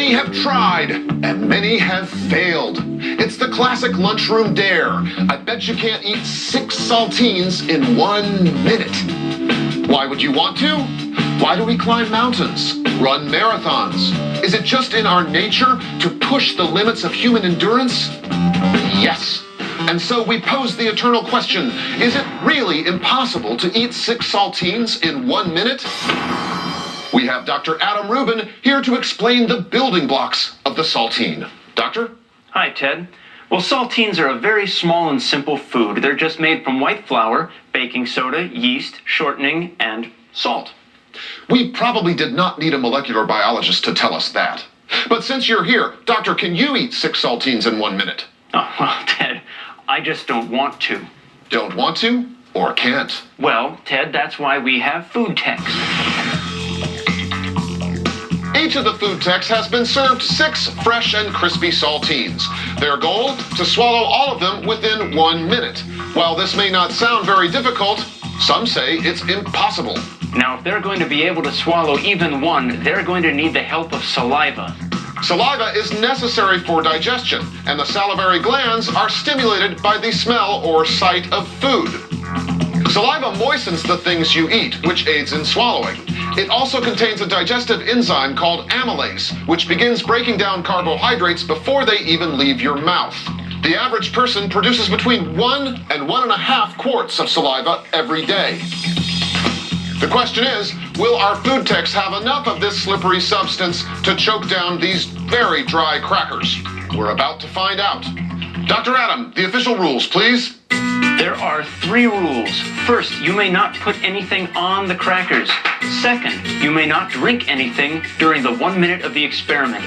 Many have tried, and many have failed. It's the classic lunchroom dare. I bet you can't eat 6 saltines in 1 minute. Why would you want to? Why do we climb mountains, run marathons? Is it just in our nature to push the limits of human endurance? Yes. And so we pose the eternal question, is it really impossible to eat 6 saltines in 1 minute? We have Dr. Adam Rubin here to explain the building blocks of the saltine. Doctor? Hi, Ted. Well, saltines are a very small and simple food. They're just made from white flour, baking soda, yeast, shortening, and salt. We probably did not need a molecular biologist to tell us that. But since you're here, Doctor, can you eat 6 saltines in 1 minute? Oh, well, Ted, I just don't want to. Don't want to or can't? Well, Ted, that's why we have food techs. Each of the food techs has been served 6 fresh and crispy saltines. Their goal? To swallow all of them within 1 minute. While this may not sound very difficult, some say it's impossible. Now, if they're going to be able to swallow even one, they're going to need the help of saliva. Saliva is necessary for digestion, and the salivary glands are stimulated by the smell or sight of food. Saliva moistens the things you eat, which aids in swallowing. It also contains a digestive enzyme called amylase, which begins breaking down carbohydrates before they even leave your mouth. The average person produces between 1 and 1.5 quarts of saliva every day. The question is, will our food techs have enough of this slippery substance to choke down these very dry crackers? We're about to find out. Dr. Adam, the official rules, please. There are 3 rules. First, you may not put anything on the crackers. Second, you may not drink anything during the 1 minute of the experiment.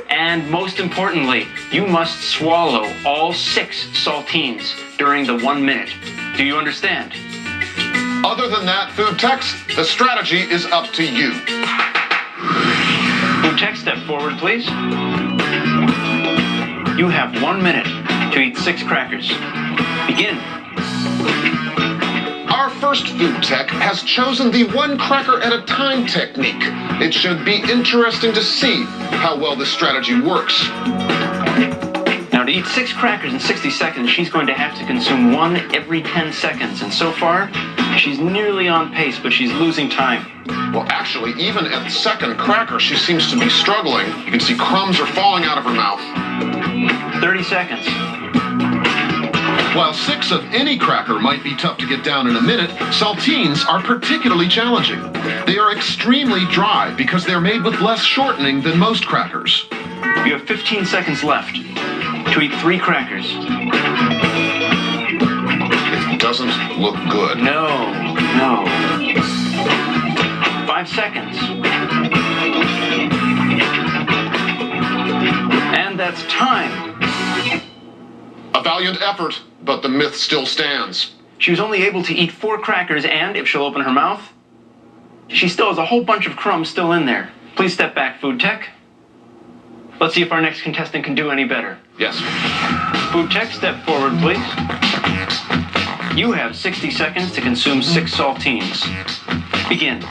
And most importantly, you must swallow all 6 saltines during the 1 minute. Do you understand? Other than that, food techs, the strategy is up to you. Food tech, step forward, please. You have 1 minute to eat 6 crackers. Begin. Our first food tech has chosen the 1 cracker at a time technique. It should be interesting to see how well this strategy works. Now, to eat 6 crackers in 60 seconds, she's going to have to consume 1 every 10 seconds. And so far, she's nearly on pace, but she's losing time. Well, actually, even at the second cracker, she seems to be struggling. You can see crumbs are falling out of her mouth. 30 seconds. While 6 of any cracker might be tough to get down in a minute, saltines are particularly challenging. They are extremely dry because they're made with less shortening than most crackers. You have 15 seconds left to eat 3 crackers. It doesn't look good. No. 5 seconds. And that's time. A valiant effort, but the myth still stands. She was only able to eat 4 crackers, and if she'll open her mouth, she still has a whole bunch of crumbs still in there. Please step back, food tech. Let's see if our next contestant can do any better. Yes. Food tech, step forward, please. You have 60 seconds to consume 6 saltines. Begin.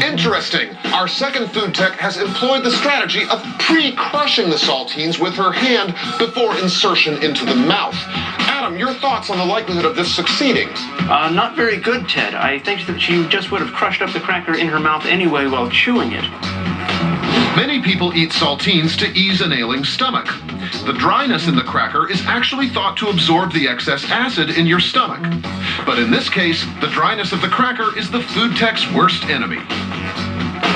Interesting. Our second food tech has employed the strategy of pre-crushing the saltines with her hand before insertion into the mouth. Adam, your thoughts on the likelihood of this succeeding? Not very good, Ted. I think that she just would have crushed up the cracker in her mouth anyway while chewing it. Many people eat saltines to ease an ailing stomach. The dryness in the cracker is actually thought to absorb the excess acid in your stomach. But in this case, the dryness of the cracker is the food tech's worst enemy.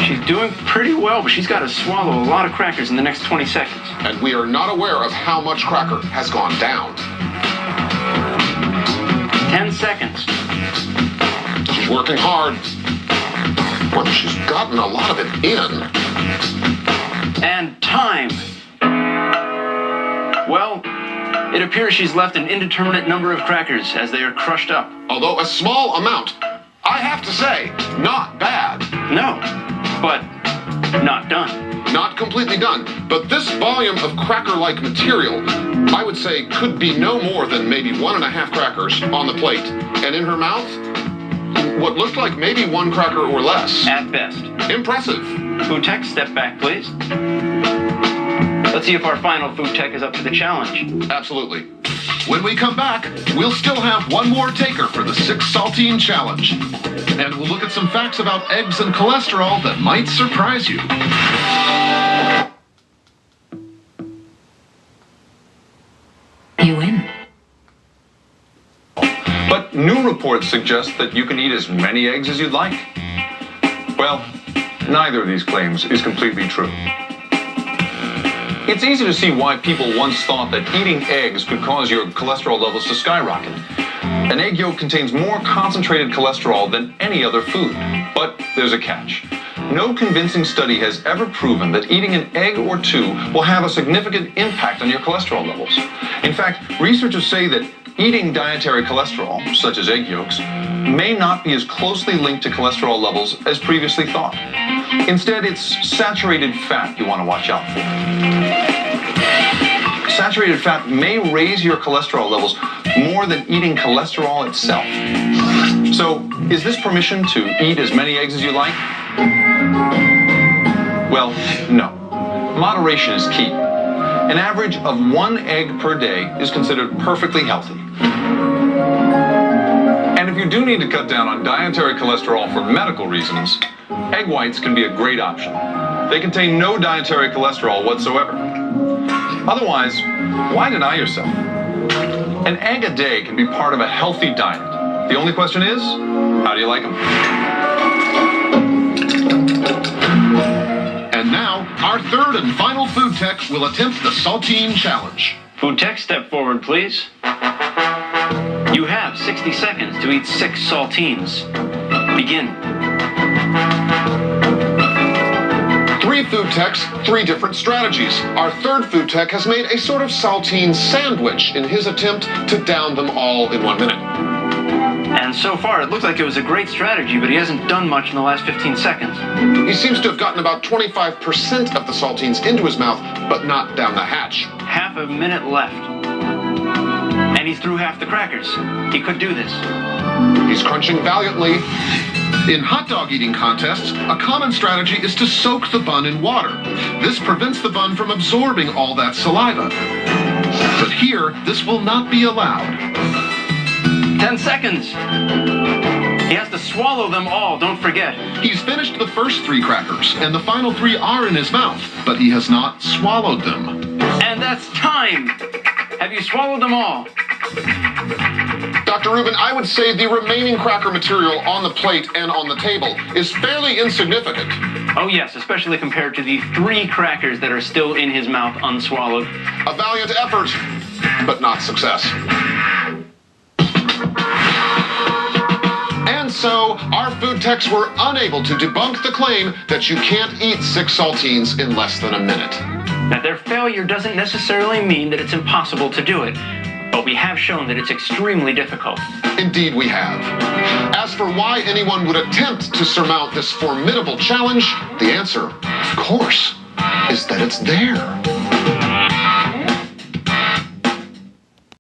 She's doing pretty well, but she's got to swallow a lot of crackers in the next 20 seconds. And we are not aware of how much cracker has gone down. 10 seconds. She's working hard. But she's gotten a lot of it in. And time. Well, it appears she's left an indeterminate number of crackers as they are crushed up. Although a small amount, I have to say, not bad. No, but not done. Not completely done, but this volume of cracker-like material, I would say, could be no more than maybe 1.5 crackers on the plate. And in her mouth, what looked like maybe 1 cracker or less. At best. Impressive. Food tech, step back, please. Let's see if our final food tech is up to the challenge. Absolutely. When we come back, we'll still have one more taker for the 6 saltine challenge. And we'll look at some facts about eggs and cholesterol that might surprise you. You win. But new reports suggest that you can eat as many eggs as you'd like. Well, neither of these claims is completely true. It's easy to see why people once thought that eating eggs could cause your cholesterol levels to skyrocket. An egg yolk contains more concentrated cholesterol than any other food. But there's a catch. No convincing study has ever proven that eating an egg or two will have a significant impact on your cholesterol levels. In fact, researchers say that eating dietary cholesterol, such as egg yolks, may not be as closely linked to cholesterol levels as previously thought. Instead, it's saturated fat you want to watch out for. Saturated fat may raise your cholesterol levels more than eating cholesterol itself. So, is this permission to eat as many eggs as you like? Well, no. Moderation is key. An average of 1 egg per day is considered perfectly healthy. And if you do need to cut down on dietary cholesterol for medical reasons, egg whites can be a great option. They contain no dietary cholesterol whatsoever. Otherwise, why deny yourself? An egg a day can be part of a healthy diet. The only question is, how do you like them? And now, our third and final food tech will attempt the saltine challenge. Food tech, step forward, please. You have 60 seconds to eat 6 saltines. Begin. 3 food techs, 3 different strategies. Our third food tech has made a sort of saltine sandwich in his attempt to down them all in 1 minute. And so far, it looks like it was a great strategy, but he hasn't done much in the last 15 seconds. He seems to have gotten about 25% of the saltines into his mouth, but not down the hatch. Half a minute left. And he's through half the crackers. He could do this. He's crunching valiantly. In hot dog eating contests, a common strategy is to soak the bun in water. This prevents the bun from absorbing all that saliva. But here, this will not be allowed. 10 seconds. He has to swallow them all, don't forget. He's finished the first 3 crackers, and the final 3 are in his mouth, but he has not swallowed them. And that's time. Have you swallowed them all? Dr. Rubin, I would say the remaining cracker material on the plate and on the table is fairly insignificant. Oh yes, especially compared to the 3 crackers that are still in his mouth unswallowed. A valiant effort, but not success. And so, our food techs were unable to debunk the claim that you can't eat 6 saltines in less than a minute. Now, their failure doesn't necessarily mean that it's impossible to do it, but we have shown that it's extremely difficult. Indeed we have. As for why anyone would attempt to surmount this formidable challenge, the answer, of course, is that it's there.